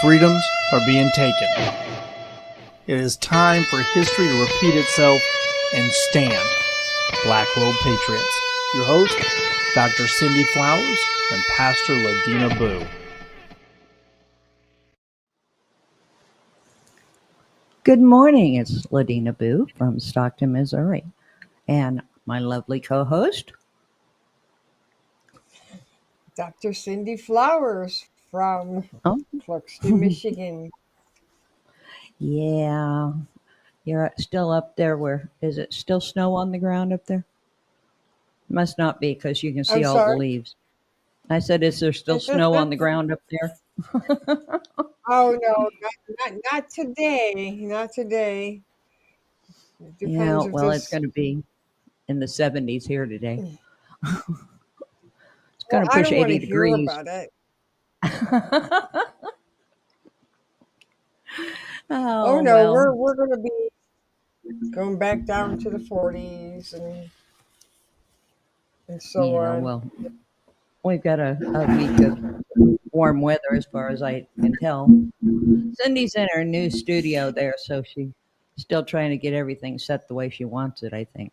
freedoms are being taken. It is time for history to repeat itself and stand. Black Robe Patriots. Your host, Dr. Cindy Flowers and Pastor Ladina Boo. Good morning, it's Ladina Boo from Stockton, Missouri, and my lovely co-host, Dr. Cindy Flowers from Clarkston, Michigan. Yeah, you're still up there. Where is it? Still snow on the ground up there? Must not be, because you can see all the leaves. I said, is there still snow on the ground up there? Oh no, not today. Not today. Yeah, well, it's going to be in the 70s here today. It's going to push 80 degrees. Hear about it. Oh no, well. we're going to be going back down to the 40s and so on. Well, we've got a week of warm weather as far as I can tell. Cindy's in her new studio there, so she's still trying to get everything set the way she wants it, I think.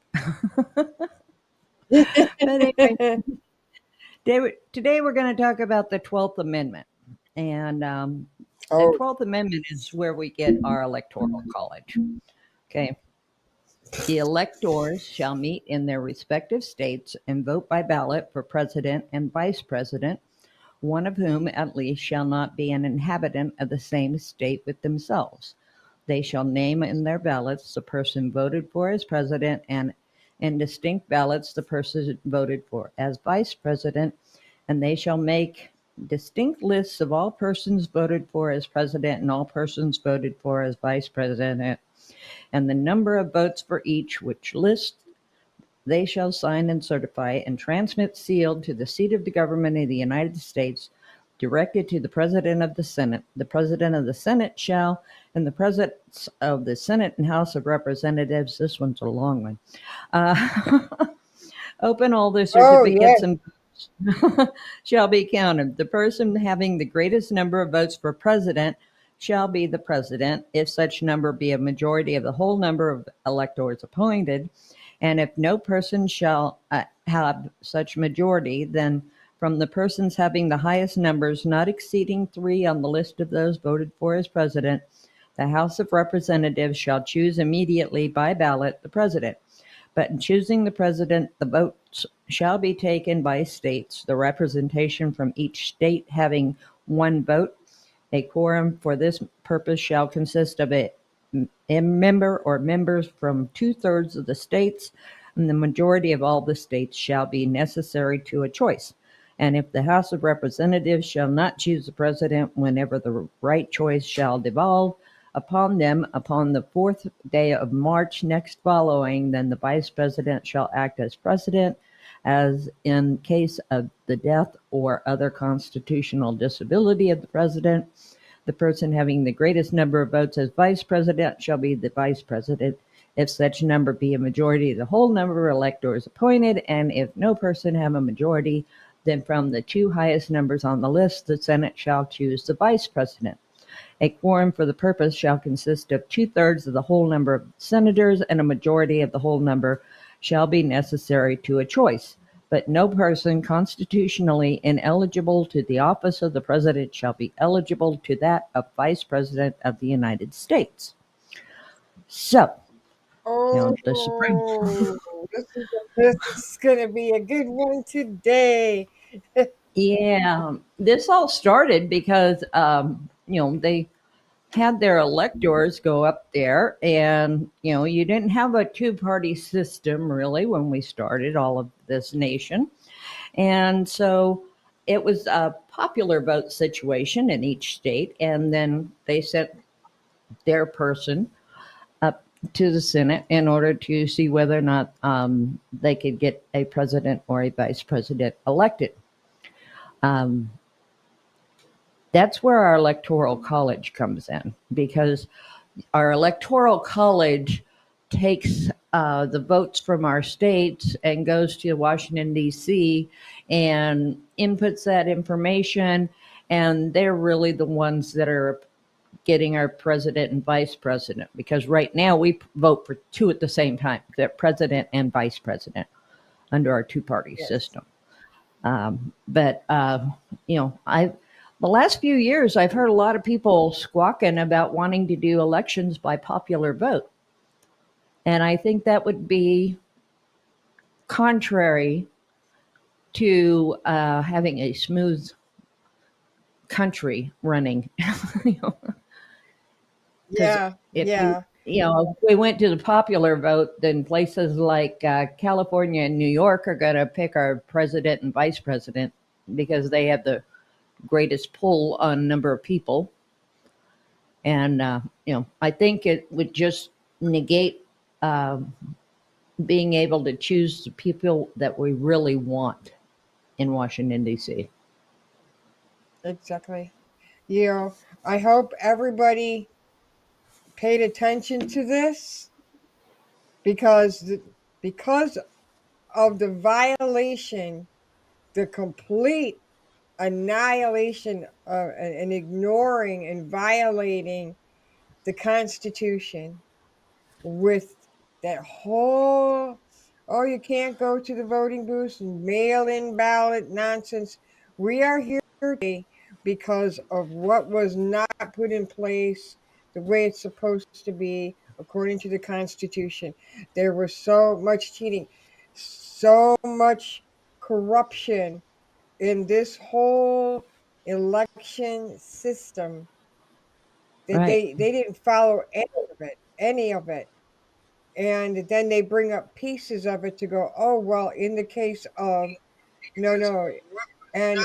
But anyway, today we're going to talk about the 12th Amendment. And the 12th Amendment is where we get our electoral college. Okay. The electors shall meet in their respective states and vote by ballot for president and vice president, one of whom at least shall not be an inhabitant of the same state with themselves. They shall name in their ballots the person voted for as president, and in distinct ballots the person voted for as vice president, and they shall make distinct lists of all persons voted for as president and all persons voted for as vice president, and the number of votes for each, which list they shall sign and certify and transmit sealed to the seat of the government of the United States, directed to the President of the Senate. The President of the Senate shall, in the presence of the Senate and House of Representatives, this one's a long one, open all the certificates and votes shall be counted. The person having the greatest number of votes for president shall be the president, if such number be a majority of the whole number of electors appointed. And if no person shall have such majority, then from the persons having the highest numbers, not exceeding 3 on the list of those voted for as president, the House of Representatives shall choose immediately by ballot the president. But in choosing the president, the votes shall be taken by states, the representation from each state having 1 vote. A quorum for this purpose shall consist of a member or members from 2/3 of the states, and the majority of all the states shall be necessary to a choice. And if the House of Representatives shall not choose the president whenever the right choice shall devolve upon them upon the 4th day of March next following, then the vice president shall act as president, as in case of the death or other constitutional disability of the president. The person having the greatest number of votes as vice president shall be the vice president, if such number be a majority of the whole number of electors appointed, and if no person have a majority, then from the 2 highest numbers on the list, the Senate shall choose the vice president. A quorum for the purpose shall consist of 2/3 of the whole number of senators, and a majority of the whole number shall be necessary to a choice. But no person constitutionally ineligible to the office of the president shall be eligible to that of vice president of the United States. So, this is going to be a good one today. Yeah, this all started because, they had their electors go up there, and you didn't have a 2-party system really when we started all of this nation, and so it was a popular vote situation in each state, and then they sent their person up to the Senate in order to see whether or not they could get a president or a vice president elected. That's where our electoral college comes in, because our electoral college takes the votes from our states and goes to Washington, D.C. and inputs that information And they're really the ones that are getting our president and vice president, because right now we vote for two at the same time, the president and vice president, under our two-party Yes. system. But the last few years, I've heard a lot of people squawking about wanting to do elections by popular vote. And I think that would be contrary to having a smooth country running. Because Yeah, if yeah, if we went to the popular vote, then places like California and New York are going to pick our president and vice president because they have the greatest pull on number of people. And I think it would just negate being able to choose the people that we really want in Washington D.C. exactly. I hope everybody paid attention to this because of the violation, the complete annihilation of, and ignoring and violating the Constitution with that whole, oh, you can't go to the voting booths and mail in ballot nonsense. We are here today because of what was not put in place the way it's supposed to be according to the Constitution. There was so much cheating, so much corruption in this whole election system that Right. they didn't follow any of it. And then they bring up pieces of it to go, oh well, in the case of no, and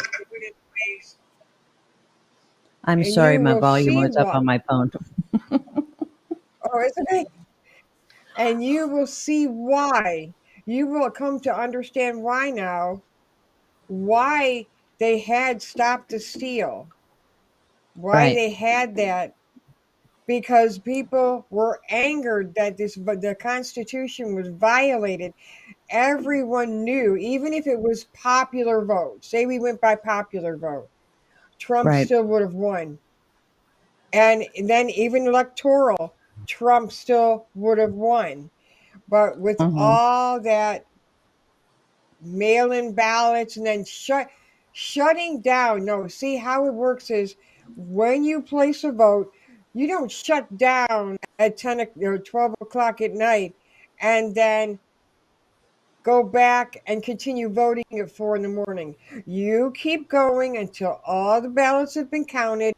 I'm and sorry, you my will volume see was up what, on my phone. oh, it's okay, and you will see why. You will come to understand why now, why they had Stop the Steal, why Right. they had that, because people were angered that the Constitution was violated. Everyone knew, even if it was popular vote, say we went by popular vote, Trump Right. still would have won. And then even electoral, Trump still would have won. But with Hmm. all that mail-in ballots and then shutting down, no, see how it works is when you place a vote, you don't shut down at 12 o'clock at night and then go back and continue voting at 4 in the morning. You keep going until all the ballots have been counted,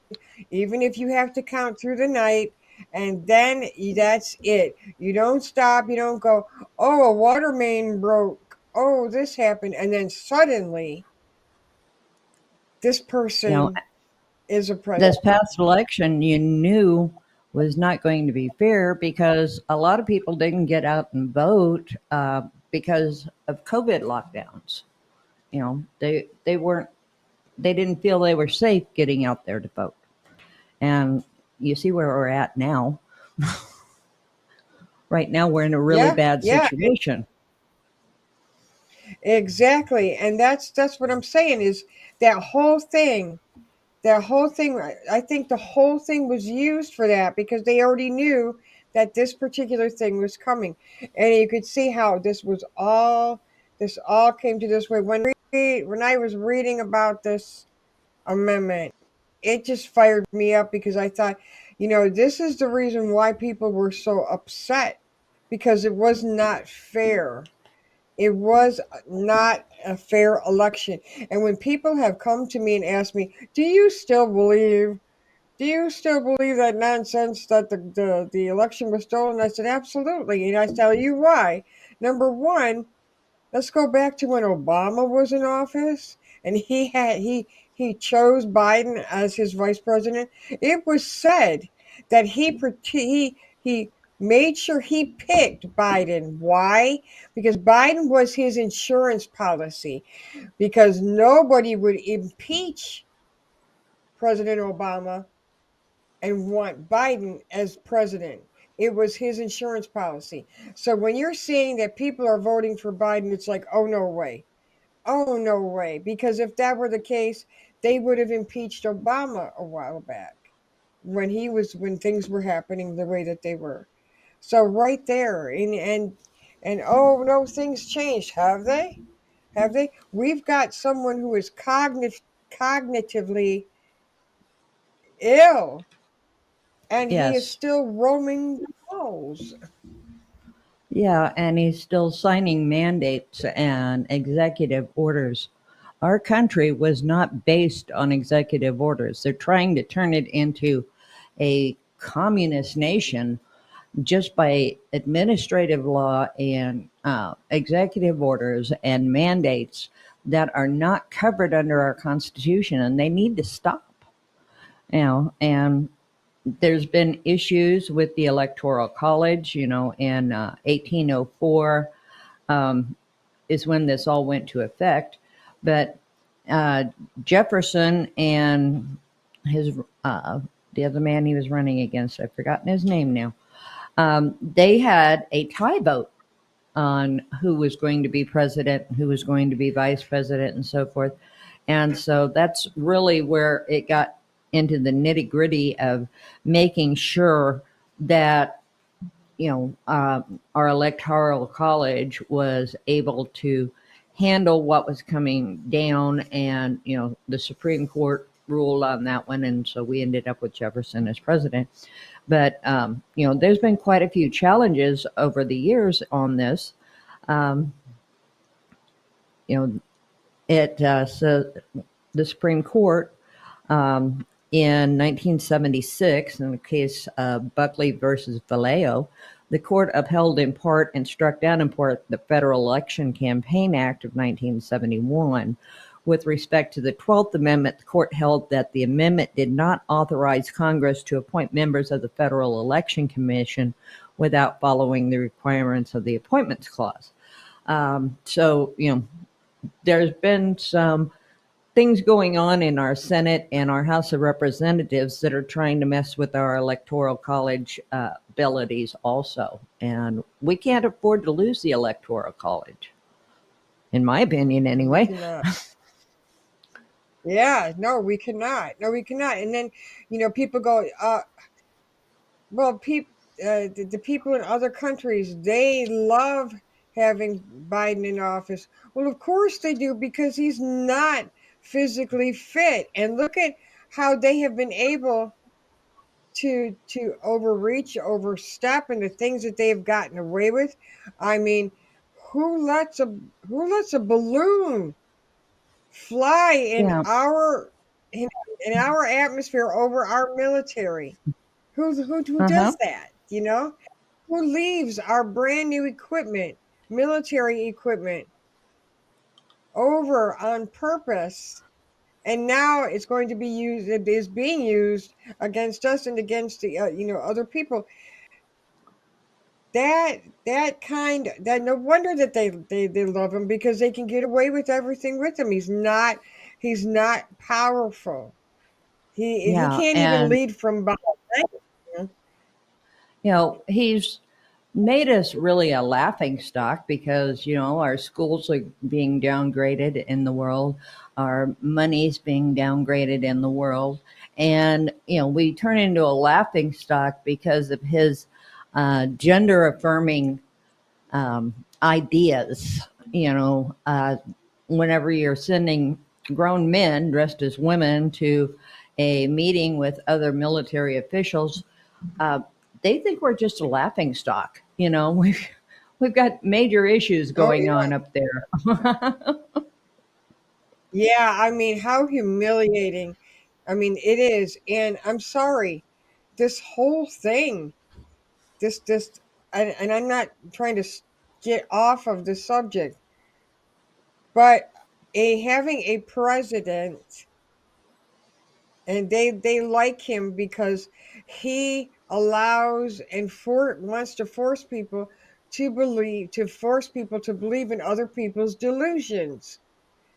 even if you have to count through the night, and then that's it. You don't stop. You don't go, oh, a water main broke. Oh, this happened. And then suddenly this You know, person is a this president. past election, you knew was not going to be fair because a lot of people didn't get out and vote because of COVID lockdowns. They weren't, they didn't feel they were safe getting out there to vote. And you see where we're at now. Right now, we're in a really Yeah, bad yeah, situation. exactly. And that's what I'm saying is that whole thing I think the whole thing was used for that because they already knew that this particular thing was coming. And you could see how this all came to this way. When I was reading about this amendment, it just fired me up because I thought, this is the reason why people were so upset, because it was not fair. It was not a fair election. And when people have come to me and asked me, do you still believe that nonsense that the election was stolen? I said, absolutely. And I tell you why. Number one, let's go back to when Obama was in office and he chose Biden as his vice president. It was said that he made sure he picked Biden. Why? Because Biden was his insurance policy. Because nobody would impeach President Obama and want Biden as president. It was his insurance policy. So when you're seeing that people are voting for Biden, it's like, oh, no way. Oh, no way. Because if that were the case, they would have impeached Obama a while back when things were happening the way that they were. So right there, and oh no, things changed. Have they? Have they? We've got someone who is cognitively ill, and he is Yes. still roaming the halls. Yeah, and he's still signing mandates and executive orders. Our country was not based on executive orders. They're trying to turn it into a communist nation just by administrative law and executive orders and mandates that are not covered under our Constitution, and they need to stop. And there's been issues with the Electoral College. In 1804 is when this all went to effect. But uh, Jefferson and his the other man he was running against, I've forgotten his name now. They had a tie vote on who was going to be president, who was going to be vice president, and so forth. And so that's really where it got into the nitty gritty of making sure that our electoral college was able to handle what was coming down, and the Supreme Court ruled on that one, and so we ended up with Jefferson as president. But there's been quite a few challenges over the years on this. Um, you know, so the Supreme Court in 1976, in the case of Buckley versus Vallejo, the court upheld in part and struck down in part the Federal Election Campaign Act of 1971. With respect to the 12th Amendment, the court held that the amendment did not authorize Congress to appoint members of the Federal Election Commission without following the requirements of the Appointments Clause. So, there's been some things going on in our Senate and our House of Representatives that are trying to mess with our Electoral College abilities also. And we can't afford to lose the Electoral College, in my opinion, We anyway. cannot. Yeah, no, we cannot. No, we cannot. And then, people go, well, the people in other countries, they love having Biden in office. Well, of course they do, because he's not physically fit. And look at how they have been able to overreach, overstep, and the things that they've gotten away with. I mean, who lets a balloon fly Yeah. in, in our atmosphere over our military? Who Uh-huh. does that? Who leaves our brand new equipment, military equipment, over on purpose? And now it's going to be used. It is being used against us and against the other people. That no wonder that they love him, because they can get away with everything with him. He's not powerful. He Yeah. can't even And, lead from behind. he's made us really a laughing stock because, our schools are being downgraded in the world, our money's being downgraded in the world. And, we turn into a laughing stock because of his gender affirming ideas. Whenever you're sending grown men dressed as women to a meeting with other military officials, uh, they think we're just a laughing stock. We've got major issues Oh going yeah. on up there. Yeah, I mean, how humiliating. I mean, it is. And I'm sorry, this whole thing, this, and I'm not trying to get off of the subject, but having a president, and they like him because he allows and wants to force people to believe in other people's delusions.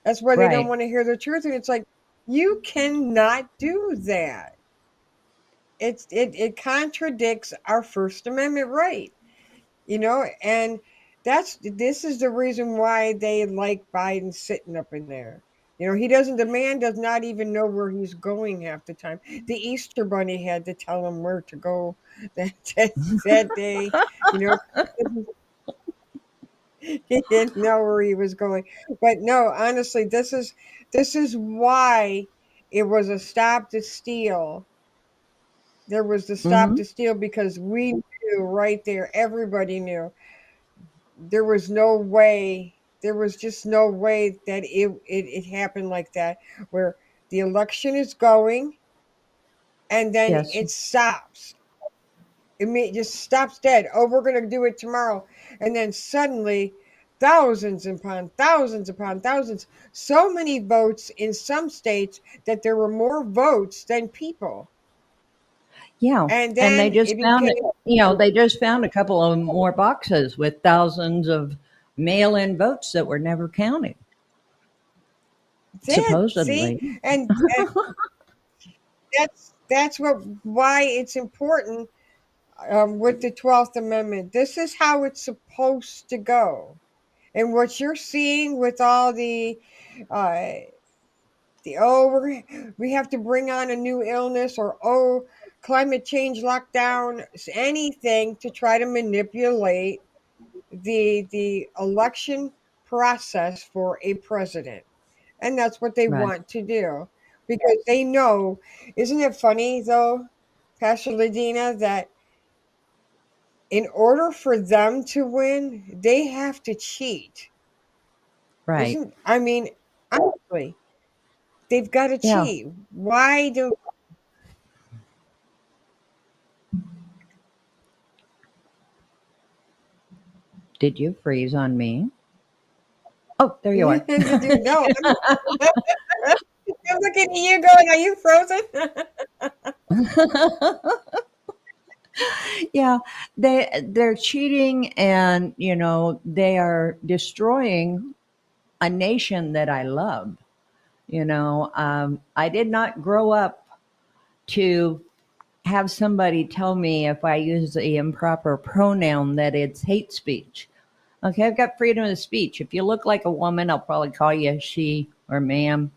That's why they don't Right. want to hear the truth. And it's like, you cannot do that. It contradicts our First Amendment right, and this is the reason why they like Biden sitting up in there. The man does not even know where he's going half the time. The Easter Bunny had to tell him where to go that day. You know, he didn't know where he was going. But no, honestly, this is why it was a stop to steal. There was the stop Hmm. to steal because we knew right there, everybody knew there was no way, there was just no way that it happened like that, where the election is going and then Yes. it stops. It just stops dead. Oh, we're going to do it tomorrow. And then suddenly, thousands upon thousands, so many votes in some states that there were more votes than people. Yeah. And And they then just it found became, they just found a couple of more boxes with thousands of mail in votes that were never counted, that, see? supposedly. And that's why it's important with the 12th Amendment. This is how it's supposed to go. And what you're seeing with all uh, we have to bring on a new illness, or climate change lockdown, anything to try to manipulate the election process for a president. And that's what they Right. want to do because they know. Isn't it funny though, Pastor Ladina, that in order for them to win, they have to cheat? Right. Isn't I mean, honestly, they've got to Yeah. cheat. Why do Did you freeze on me? Oh, there you are. did you know? I'm looking at you going, are you frozen? Yeah, they're cheating, and they are destroying a nation that I love. I did not grow up to have somebody tell me if I use the improper pronoun that it's hate speech. Okay, I've got freedom of speech. If you look like a woman, I'll probably call you she or ma'am,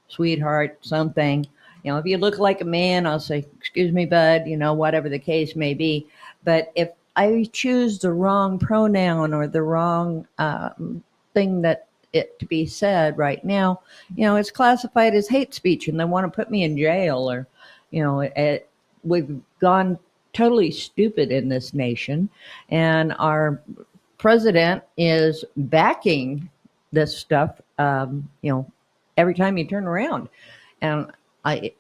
sweetheart, something. If you look like a man, I'll say, excuse me, bud, whatever the case may be. But if I choose the wrong pronoun or the wrong thing that it to be said right now, it's classified as hate speech and they want to put me in jail or, we've gone totally stupid in this nation. And our president is backing this stuff, every time you turn around. And I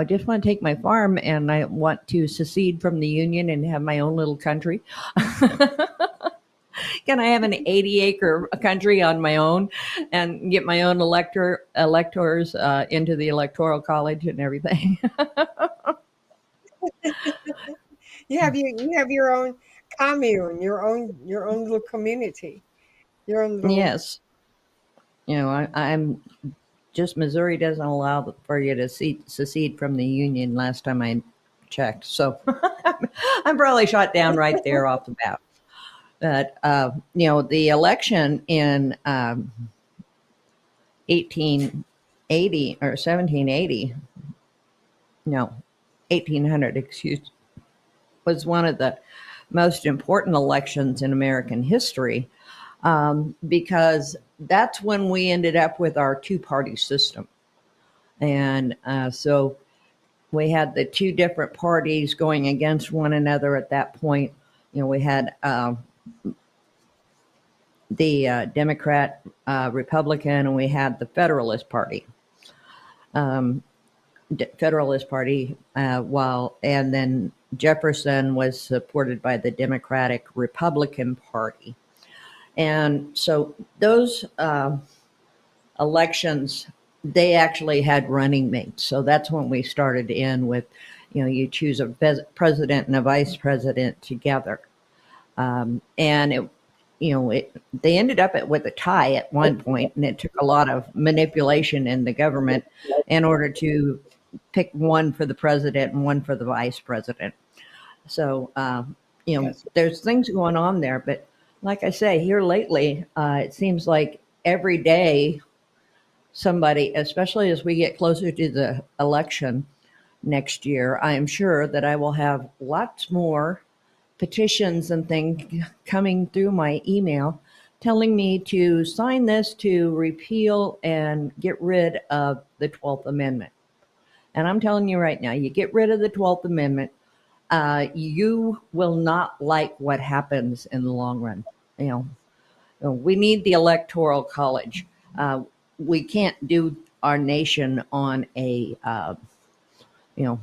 just want to take my farm and I want to secede from the union and have my own little country. Can I have an 80-acre country on my own and get my own electors into the electoral college and everything? You have your own commune, your own little community, your own little. Yes. I'm just Missouri doesn't allow for you to secede from the union last time I checked. So I'm probably shot down right there off the bat. But, the election in 1880 or 1780, no, 1800, excuse, was one of the most important elections in American history because that's when we ended up with our two-party system. And so we had the two different parties going against one another at that point. We had the Democrat, Republican, and we had the Federalist Party. Federalist Party, and then Jefferson was supported by the Democratic Republican Party. And so those elections, they actually had running mates. So that's when we started in with, you choose a president and a vice president together. And they ended up with a tie at one point, and it took a lot of manipulation in the government in order to pick one for the president and one for the vice president. So, Yes. there's things going on there. But like I say, here lately, it seems like every day somebody, especially as we get closer to the election next year, I am sure that I will have lots more petitions and things coming through my email telling me to sign this to repeal and get rid of the 12th Amendment. And I'm telling you right now, you get rid of the 12th Amendment, you will not like what happens in the long run. You we need the Electoral College. We can't do our nation on a you know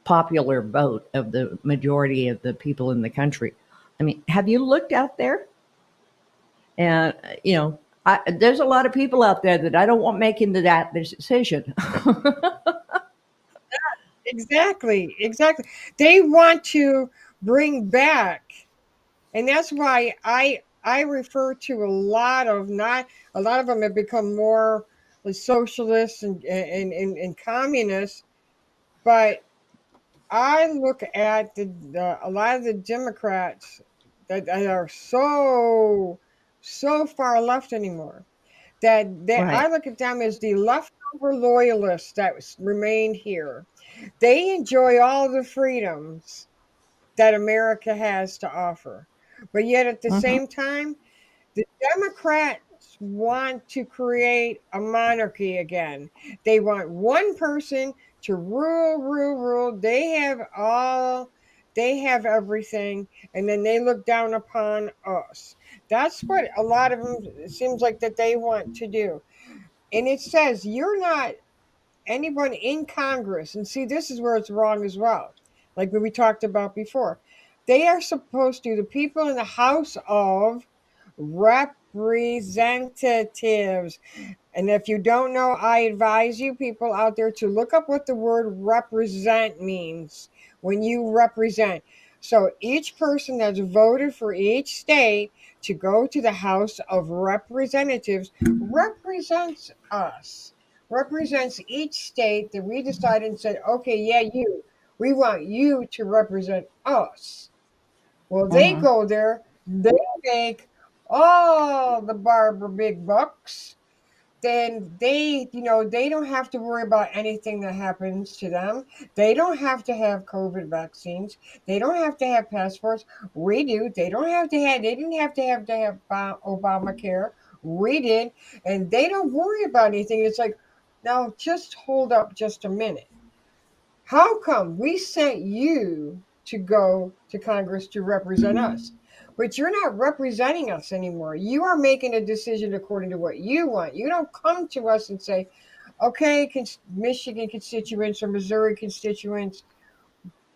popular vote of the majority of the people in the country. I mean, have you looked out there? And there's a lot of people out there that I don't want making that decision. Exactly. They want to bring back, and that's why I refer to a lot of not a lot of them have become more like socialists and communists, but I look at a lot of the Democrats that are so far left anymore that Right. I look at them as the leftover loyalists that remain here. They enjoy all the freedoms that America has to offer. But yet at the Hmm. same time, the Democrats want to create a monarchy again. They want one person to rule. They have everything, and then they look down upon us. That's what a lot of them it seems like that they want to do. And it says you're not anyone in Congress, and see, this is where it's wrong as well, like we talked about before. They are supposed to, the people in the House of Representatives. And if you don't know, I advise you people out there to look up what the word represent means when you represent. So each person that's voted for each state to go to the House of Representatives represents us, represents each state that we decided and said, okay, yeah, we want you to represent us. Well, they Hmm. go there, they make all the barber big bucks, then they don't have to worry about anything that happens to them. They don't have to have COVID vaccines. They don't have to have passports. We do. They didn't have Obamacare. We did. And they don't worry about anything. It's like, now just hold up just a minute. How come we sent you to go to Congress to represent us? But you're not representing us anymore. You are making a decision according to what you want. You don't come to us and say, okay, Michigan constituents or Missouri constituents,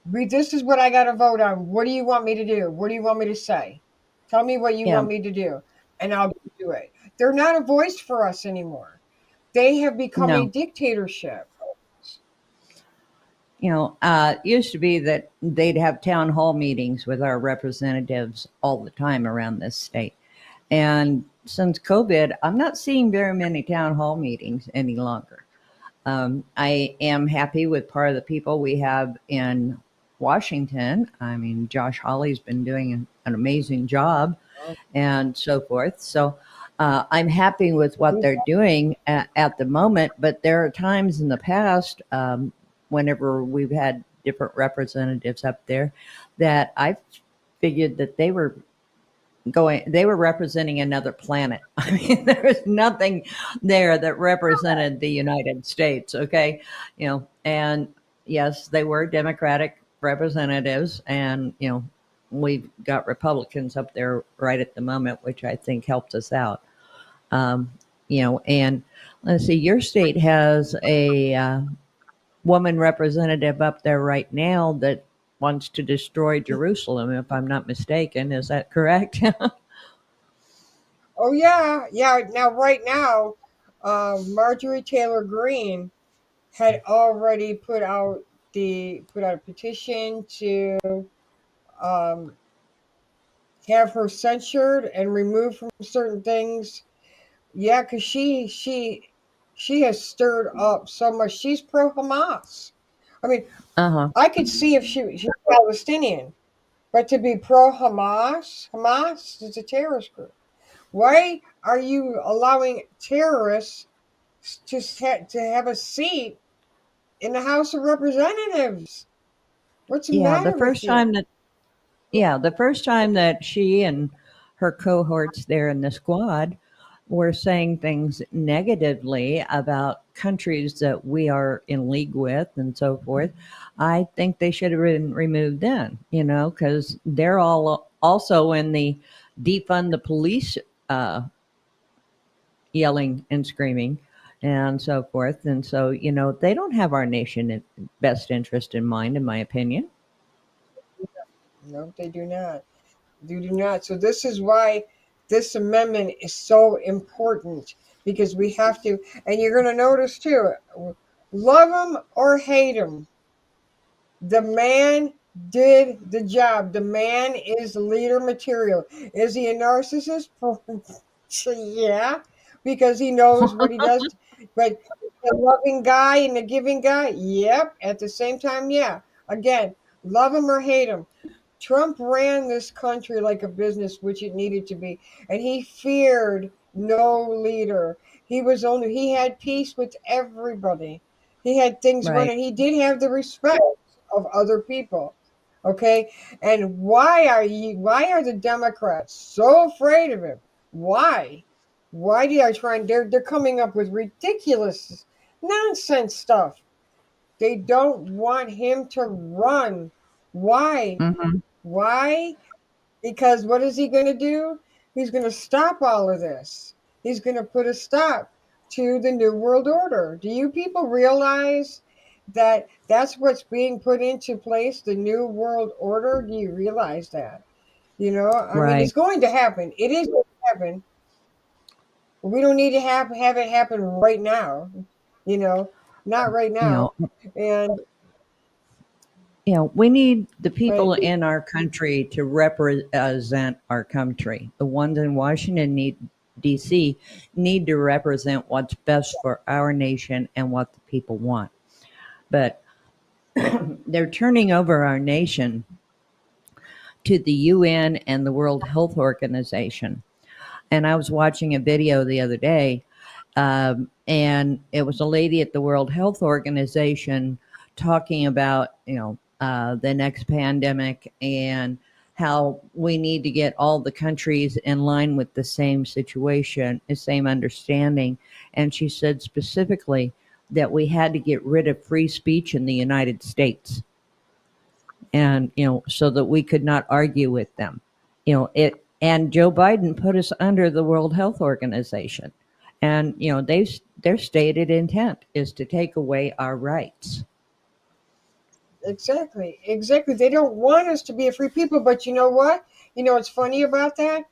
this is what I got to vote on. What do you want me to do? What do you want me to say? Tell me what you Yeah. want me to do, and I'll do it. They're not a voice for us anymore. They have become a No. dictatorship. It used to be that they'd have town hall meetings with our representatives all the time around this state. And since COVID, I'm not seeing very many town hall meetings any longer. I am happy with part of the people we have in Washington. I mean, Josh Hawley's been doing an amazing job and so forth. So I'm happy with what they're doing at the moment. But there are times in the past, whenever we've had different representatives up there, that I figured that they were representing another planet. I mean, there was nothing there that represented the United States. Okay. And yes, they were Democratic representatives, and we've got Republicans up there right at the moment, which I think helped us out. um, and let's see, your state has a woman representative up there right now that wants to destroy Jerusalem, if I'm not mistaken. Is that correct? Oh yeah. Now, right now, Marjorie Taylor Greene had already put out a petition to um, have her censured and removed from certain things. Yeah, because she has stirred up so much. She's pro Hamas. I mean, Uh-huh. I could see if she's Palestinian, but to be pro Hamas is a terrorist group. Why are you allowing terrorists to have a seat in the House of Representatives. What's the Yeah, matter with you? the first time that she and her cohorts there in the squad were saying things negatively about countries that we are in league with and so forth, I think they should have been removed then, because they're all also in the defund the police yelling and screaming and so forth. And so, they don't have our nation in best interest in mind, in my opinion. No, they do not. They do not. So this is why this amendment is so important, because we have to. And you're going to notice too, love them or hate them, the man did the job. The man is leader material. Is he a narcissist? Yeah, because he knows what he does. But a loving guy and a giving guy, yep. At the same time, yeah. Again, love him or hate him. Trump ran this country like a business, which it needed to be, and he feared no leader. He had peace with everybody. He had things Right. running. He did have the respect of other people. Okay, and why are the Democrats so afraid of him? Why? Why they are trying? They're coming up with ridiculous nonsense stuff. They don't want him to run. Why? Hmm. Why? Because what is he going to do? He's going to stop all of this. He's going to put a stop to the New World Order. Do you people realize that that's what's being put into place, the New World Order? Do you realize that? I mean, it's Right. going to happen. It is going to happen. We don't need to have it happen right now. You know, not right You know, now. And we need the but people in our country to represent our country. The ones in Washington D.C. need to represent what's best for our nation and what the people want. But they're turning over our nation to the UN and the World Health Organization. And I was watching a video the other day, and it was a lady at the World Health Organization talking about, the next pandemic and how we need to get all the countries in line with the same situation, the same understanding. And she said specifically that we had to get rid of free speech in the United States, and so that we could not argue with them. And Joe Biden put us under the World Health Organization, and their stated intent is to take away our rights. exactly, exactly. They don't want us to be a free people, but you know what? What's funny about that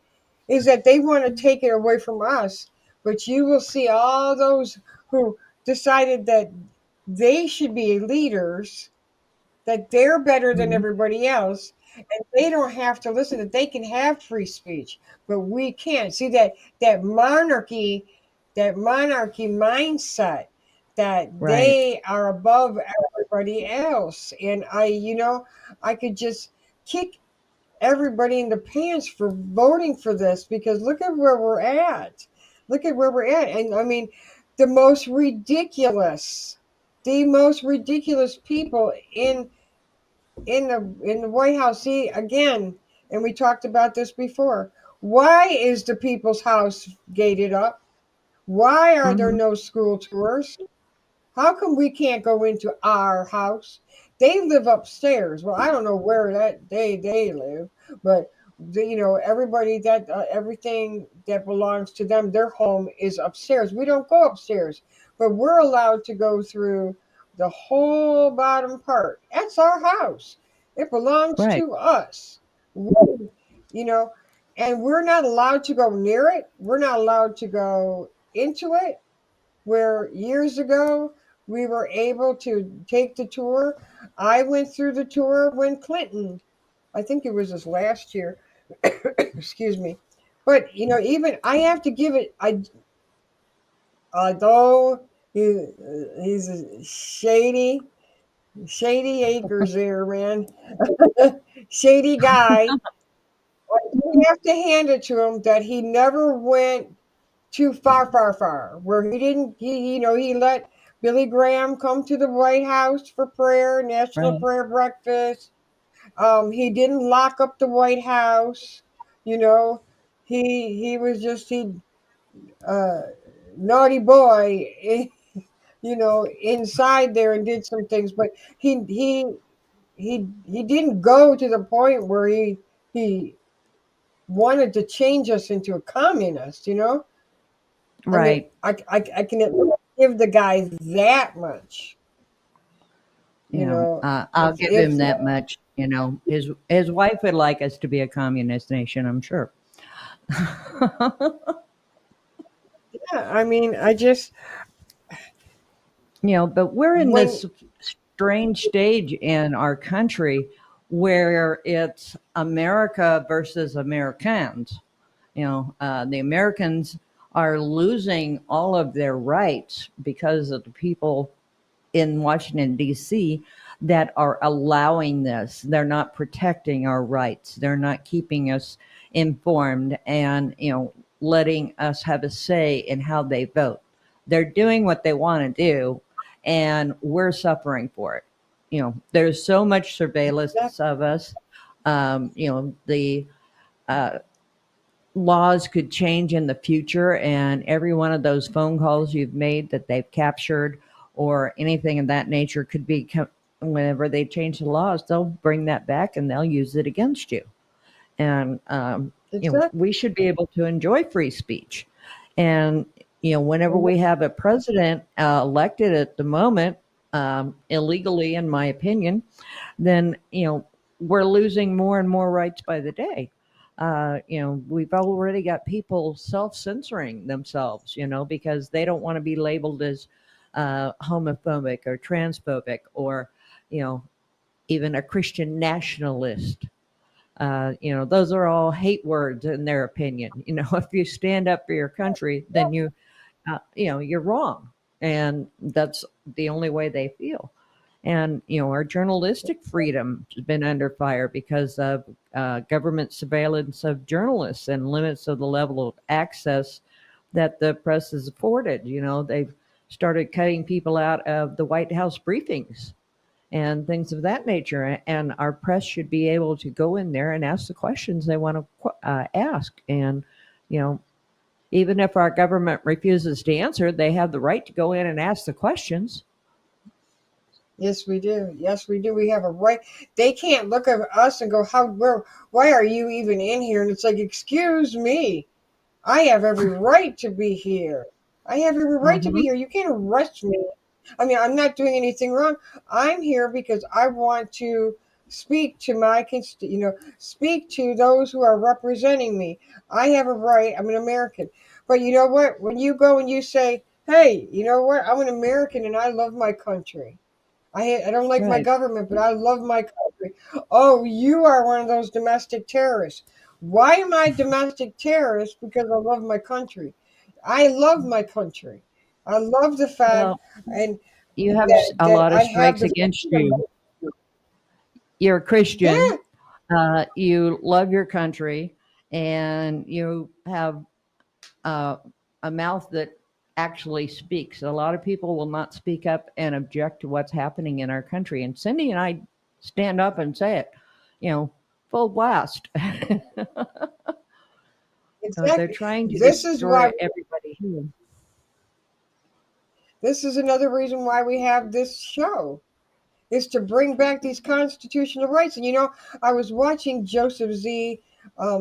is that they want to take it away from us. But you will see all those who decided that they should be leaders, that they're better than Mhm. everybody else, and they don't have to listen, that they can have free speech, but we can't. See that monarchy mindset, that Right. they are above everybody else. And I could just kick everybody in the pants for voting for this, because look at where we're at. Look at where we're at. And I mean, the most ridiculous, the most ridiculous people in the White House. See again, and we talked about this before. Why is the People's House gated up? Why are there Hmm. no school tours? How come we can't go into our house? They live upstairs. Well, I don't know where that they live, but everybody that everything that belongs to them, their home is upstairs. We don't go upstairs, but we're allowed to go through the whole bottom part. That's our house. It belongs Right. to us. You know, and we're not allowed to go near it. We're not allowed to go into it, where years ago we were able to take the tour. I went through the tour when Clinton, I think it was this last year, excuse me. But even I have to give it. Although he's a shady acres there, man, shady guy. You have to hand it to him that he never went too far, where he didn't, he let Billy Graham come to the White House for prayer, National Right. Prayer Breakfast. He didn't lock up the White House. You know, he was just uh, naughty boy, inside there and did some things, but he didn't go to the point where he wanted to change us into a communist. I mean, Right. I can at least give the guy that much. You know, I'll give if him that much. His wife would like us to be a communist nation, I'm sure. yeah, I mean, I just But we're in when this strange stage in our country where it's America versus Americans. The Americans are losing all of their rights because of the people in Washington, D.C., that are allowing this. They're not protecting our rights. They're not keeping us informed and, letting us have a say in how they vote. They're doing what they want to do, and we're suffering for it. There's so much that surveillance of us. The uh, laws could change in the future, and every one of those phone calls you've made that they've captured or anything of that nature could be, whenever they change the laws, they'll bring that back and they'll use it against you. And exactly we should be able to enjoy free speech. And whenever we have a president elected at the moment, illegally in my opinion, then we're losing more and more rights by the day. We've already got people self-censoring themselves, because they don't want to be labeled as homophobic or transphobic, or you know even a Christian nationalist. Those are all hate words in their opinion. If you stand up for your country, then you're wrong, and that's the only way they feel. And our journalistic freedom has been under fire because of government surveillance of journalists and limits of the level of access that the press is afforded. They've started cutting people out of the White House briefings and things of that nature. And our press should be able to go in there and ask the questions they want to ask. And you know, even if our government refuses to answer, they have the right to go in and ask the questions. yes, we do. Yes, we do. We have a right. They can't look at us and go, why are you even in here? And it's like, excuse me, I have every right to be here. I have every right to be Hmm. here. You can't arrest me. I mean, I'm not doing anything wrong. I'm here because I want to speak to speak to those who are representing me. I have a right. I'm an American. But you know what? When you go and you say, hey, you know what? I'm an American and I love my country. I don't like my Right. government, but I love my country. Oh, you are one of those domestic terrorists. Why am I a domestic terrorist? Because I love my country. I love my country. I love the fact Well, and you have a that lot of I have strikes the against freedom. you. You're a Christian. Yeah, You love your country, and you have uh, a mouth that actually speaks. A lot of people will not speak up and object to what's happening in our country. And Cindy and I stand up and say it, full blast. They're exactly. trying to This is why. destroy everybody here. This is another reason why we have this show. Is to bring back these constitutional rights. And I was watching Joseph Z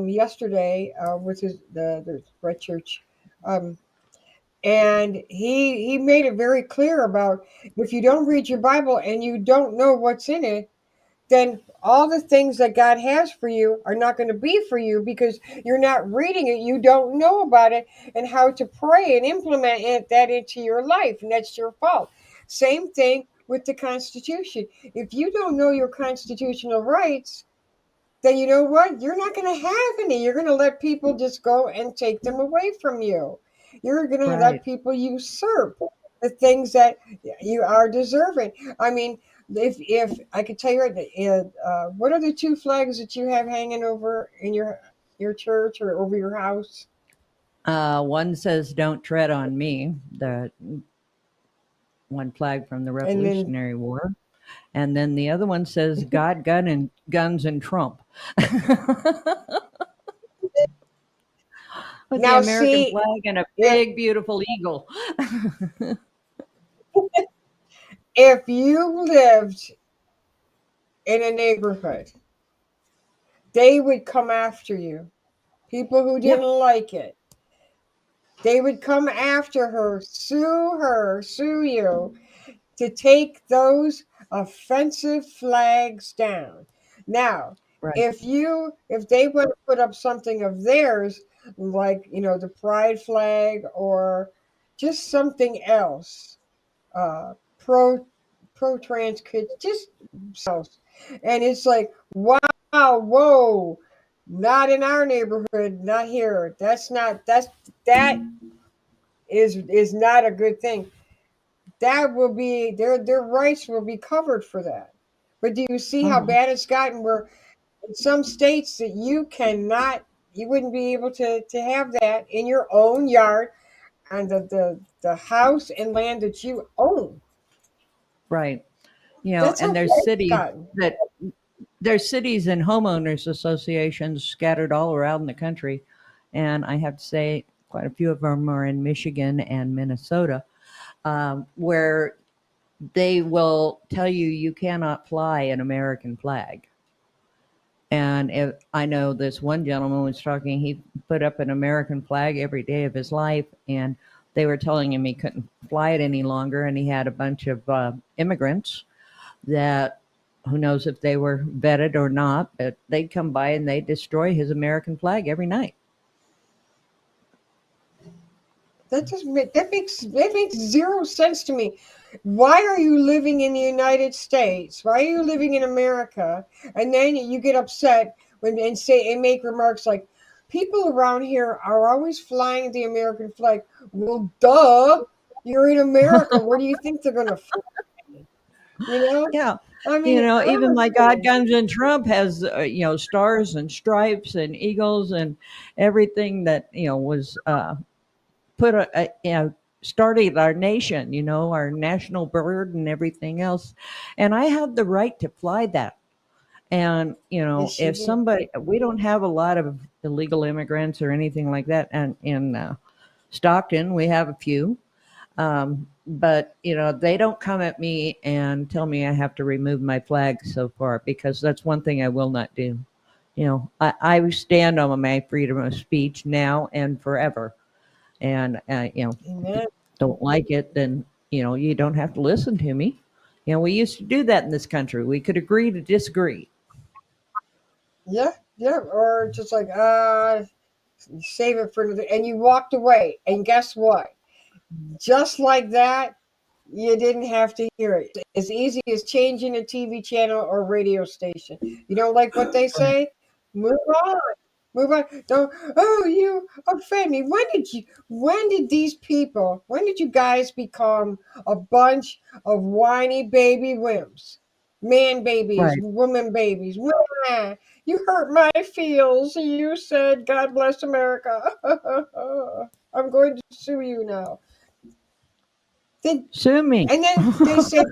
yesterday with the Red Church, um, and he made it very clear about if you don't read your Bible and you don't know what's in it, then all the things that God has for you are not going to be for you because you're not reading it. You don't know about it and how to pray and implement that into your life, and that's your fault. Same thing with the Constitution. If you don't know your constitutional rights, then you know what? You're not going to have any. You're going to let people just go and take them away from you. You're going to let Right. people usurp the things that you are deserving. I mean, if I could tell you right now, what are the two flags that you have hanging over in your church or over your house? One says "Don't tread on me." The one flag from the And then Revolutionary War, and then the other one says "God, gun, and guns and Trump." With the now American see flag and a if big, beautiful eagle. if you lived in a neighborhood, they would come after you. People who Yeah, didn't like it, they would come after her, sue you to take those offensive flags down. Now, right. if they want to put up something of theirs, like the pride flag or just something else, pro trans kids, just else, and it's like, wow, whoa, not in our neighborhood, not here. That is not a good thing. That will be their rights will be covered for that. But do you see how Uh-huh. bad it's gotten? Where in some states that you wouldn't be able to have that in your own yard on the house and land that you own. Right. That's And how bad it's gotten. there's cities and homeowners associations scattered all around the country, and I have to say, quite a few of them are in Michigan and Minnesota, where they will tell you you cannot fly an American flag. And if, I know this one gentleman was talking, he put up an American flag every day of his life, and they were telling him he couldn't fly it any longer, and he had a bunch of immigrants that who knows if they were vetted or not, but they'd come by and they'd destroy his American flag every night. That makes zero sense to me. Why are you living in the United States? Why are you living in America? And then you get upset when and say and make remarks like, people around here are always flying the American flag. Well, duh, you're in America. Where do you think they're gonna fly? You know? Yeah. I mean, Even my God honestly, Guns and Trump has, stars and stripes and eagles and everything that, was put started our nation, our national bird and everything else. And I have the right to fly that. And, yes, you if do. somebody, we don't have a lot of illegal immigrants or anything like that. And in Stockton, we have a few. But, they don't come at me and tell me I have to remove my flag so far, because that's one thing I will not do. I stand on my freedom of speech now and forever. And, if you Amen. don't like it, then, you don't have to listen to me. We used to do that in this country. We could agree to disagree. Yeah, yeah. Or just like, save it for another, and you walked away. And guess what? Just like that, you didn't have to hear it. As easy as changing a TV channel or radio station. You don't like what they Right. say? Move on. Move on. Don't. Oh, you offend me. When did you guys become a bunch of whiny baby wimps? Man babies, Right. woman babies. Wah. You hurt my feels. You said, God bless America. I'm going to sue you now. Then Sue me. and then they say,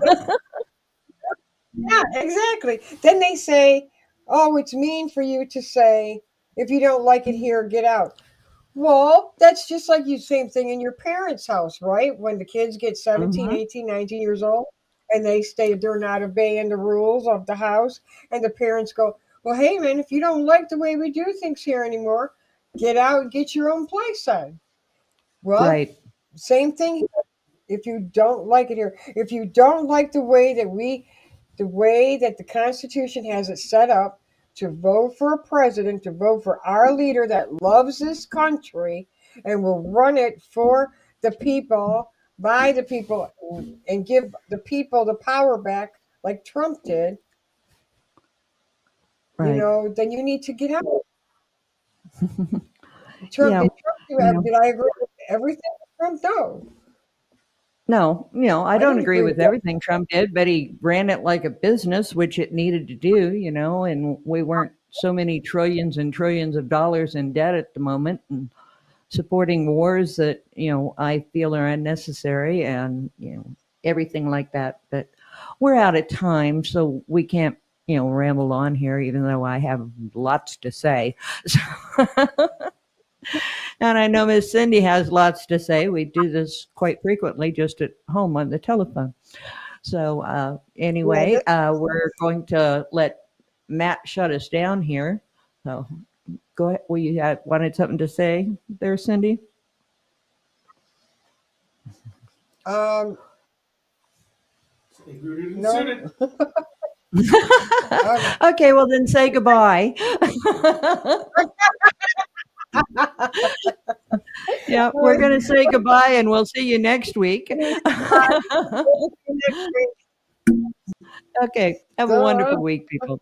yeah, exactly. Then they say, oh, it's mean for you to say, if you don't like it here, get out. Well, that's just like you, same thing in your parents' house, right? When the kids get 17, Mhm. 18, 19 years old and they're not obeying the rules of the house, and the parents go, well, hey, man, if you don't like the way we do things here anymore, get out and get your own place then. Well, Right. same thing if you don't like it here. If you don't like the way that the Constitution has it set up to vote for a president, to vote for our leader that loves this country and will run it for the people, by the people, and give the people the power back like Trump did, Right. then you need to get out. Trump Yeah. did Trump do You know, did I agree with everything Trump? No. no, I I don't didn't agree agree with with that. everything Trump did, but he ran it like a business, which it needed to do, and we weren't so many trillions and trillions of dollars in debt at the moment. And supporting wars that I feel are unnecessary, and everything like that. But we're out of time, so we can't ramble on here, even though I have lots to say. And I know Miss Cindy has lots to say. We do this quite frequently, just at home on the telephone. So anyway, we're going to let Matt shut us down here. So go ahead. Well, you had wanted something to say there, Cindy? No. Okay, well then say goodbye. Yeah, we're going to say goodbye, and we'll see you next week. Okay, have a wonderful week, people.